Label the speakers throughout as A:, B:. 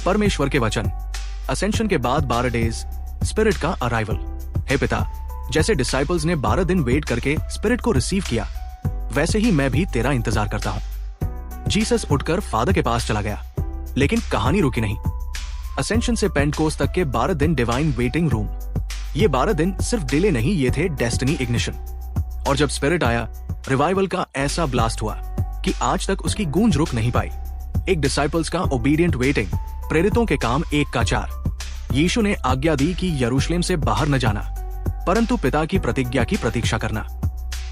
A: परमेश्वर के वचन। असेंशन के बाद 12 डेज, स्पिरिट का अराइवल। हे पिता, जैसे डिसाइपल्स ने 12 दिन वेट करके स्पिरिट को रिसीव किया, वैसे ही मैं भी तेरा इंतजार करता हूं। जीसस उठकर फादर के पास चला गया, लेकिन कहानी रुकी नहीं। असेंशन से पेंटकोस्ट तक के 12 दिन डिवाइन वेटिंग रूम। ये 12 दिन सिर्फ डिले नहीं, ये थे डेस्टिनी इग्निशन। और जब स्पिरिट आया, रिवाइवल का ऐसा ब्लास्ट हुआ कि आज तक उसकी गूंज रुक नहीं पाई। एक डिसाइपल्स का ओबीडिएंट वेटिंग, प्रेरितों के काम 1 का 4। यीशु ने आज्ञा दी कि यरूशलेम से बाहर न जाना, परंतु पिता की प्रतिज्ञा की प्रतीक्षा करना।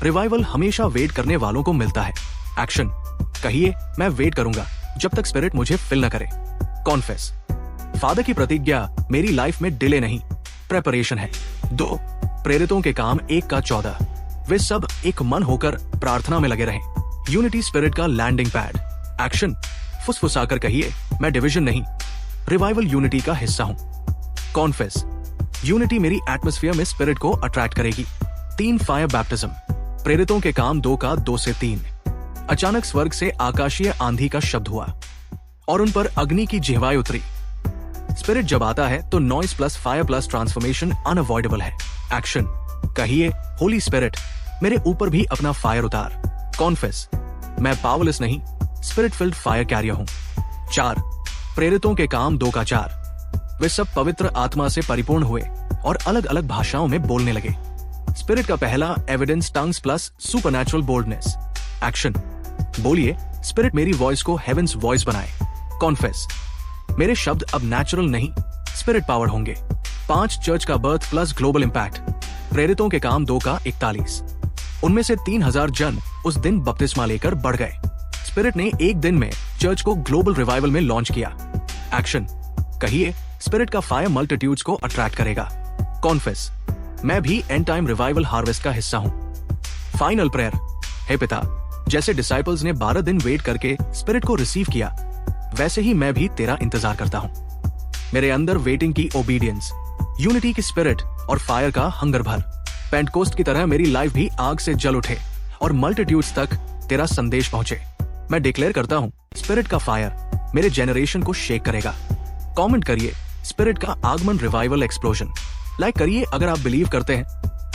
A: रिवाइवल हमेशा वेट करने वालों को मिलता है। एक्शन, कहिए मैं वेट करूंगा जब तक स्पिरिट मुझे फिल न करे। कॉन्फेस, फादर की प्रतिज्ञा मेरी लाइफ में डिले नहीं, प्रेपरेशन है। 2, प्रेरितों के काम 1 का 14। वे सब एक मन होकर प्रार्थना में लगे रहे। यूनिटी स्पिरिट का लैंडिंग पैड। एक्शन, फुसफुसाकर कहिए मैं डिवीजन नहीं, रिवाइवल यूनिटी का हिस्सा हूं। कॉन्फेस, यूनिटी मेरी एटमॉस्फेयर में स्पिरिट को अट्रैक्ट करेगी। 3, फायर बैप्टिज्म। प्रेरितों के काम 2 का 2 से 3। अचानक स्वर्ग से आकाशीय आंधी का शब्द हुआ और उन पर अग्नि की जिह्वाएं उतरी। स्पिरिट जब आता है तो noise plus fire plus transformation unavoidable है। एक्शन, कहिए होली स्पिरिट मेरे ऊपर भी अपना फायर उतार। कॉन्फेस, मैं पावरलेस नहीं, स्पिरिट फिल्ड फायर कैरियर हूं। 4, प्रेरितों के काम 2 का 4। वे सब पवित्र आत्मा से परिपूर्ण हुए और अलग अलग भाषाओं में बोलने लगे। स्पिरिट का पहला evidence tongues plus supernatural boldness. Action, बोलिए स्पिरिट मेरी वॉइस को हेवेंस वॉइस बनाए। कॉन्फेस, मेरे शब्द अब नेचुरल नहीं, स्पिरिट पावर्ड होंगे। 5, चर्च का बर्थ प्लस ग्लोबल इंपैक्ट। प्रेरितों के काम 2 का 41। उनमें से 3000 जन उस दिन बपतिस्मा लेकर बढ़ गए। स्पिरिट ने एक दिन में चर्च को ग्लोबल रिवाइवल में लॉन्च किया। एक्शन, कहिए स्पिरिट का फायर मल्टीट्यूड्स को अट्रैक्ट करेगा। कॉन्फेस, मैं भी एंड टाइम रिवाइवल हार्वेस्ट का हिस्सा हूं। Final prayer. हे पिता, जैसे डिसाइपल्स ने 12 दिन वेट करके स्पिरिट को रिसीव किया, वैसे ही मैं भी तेरा इंतजार करता हूं। मेरे अंदर वेटिंग की ओबीडियंस, यूनिटी की स्पिरिट और फायर का हंगर भर। पेंटकोस्ट की तरह मेरी लाइफ भी आग से जल उठे और मल्टीट्यूड्स तक तेरा संदेश पहुंचे। मैं डिक्लेयर करता हूं, स्पिरिट का फायर मेरे जेनरेशन को शेक करेगा। कमेंट करिए स्पिरिट का आगमन रिवाइवल एक्सप्लोजन। लाइक करिए अगर आप बिलीव करते हैं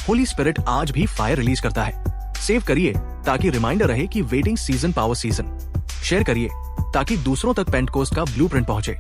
A: होली स्पिरिट आज भी फायर रिलीज करता है। सेव करिए ताकि रिमाइंडर रहे कि waiting season power season. Share करिए ताकि दूसरों तक पेंटकोस्ट का ब्लूप्रिंट पहुंचे।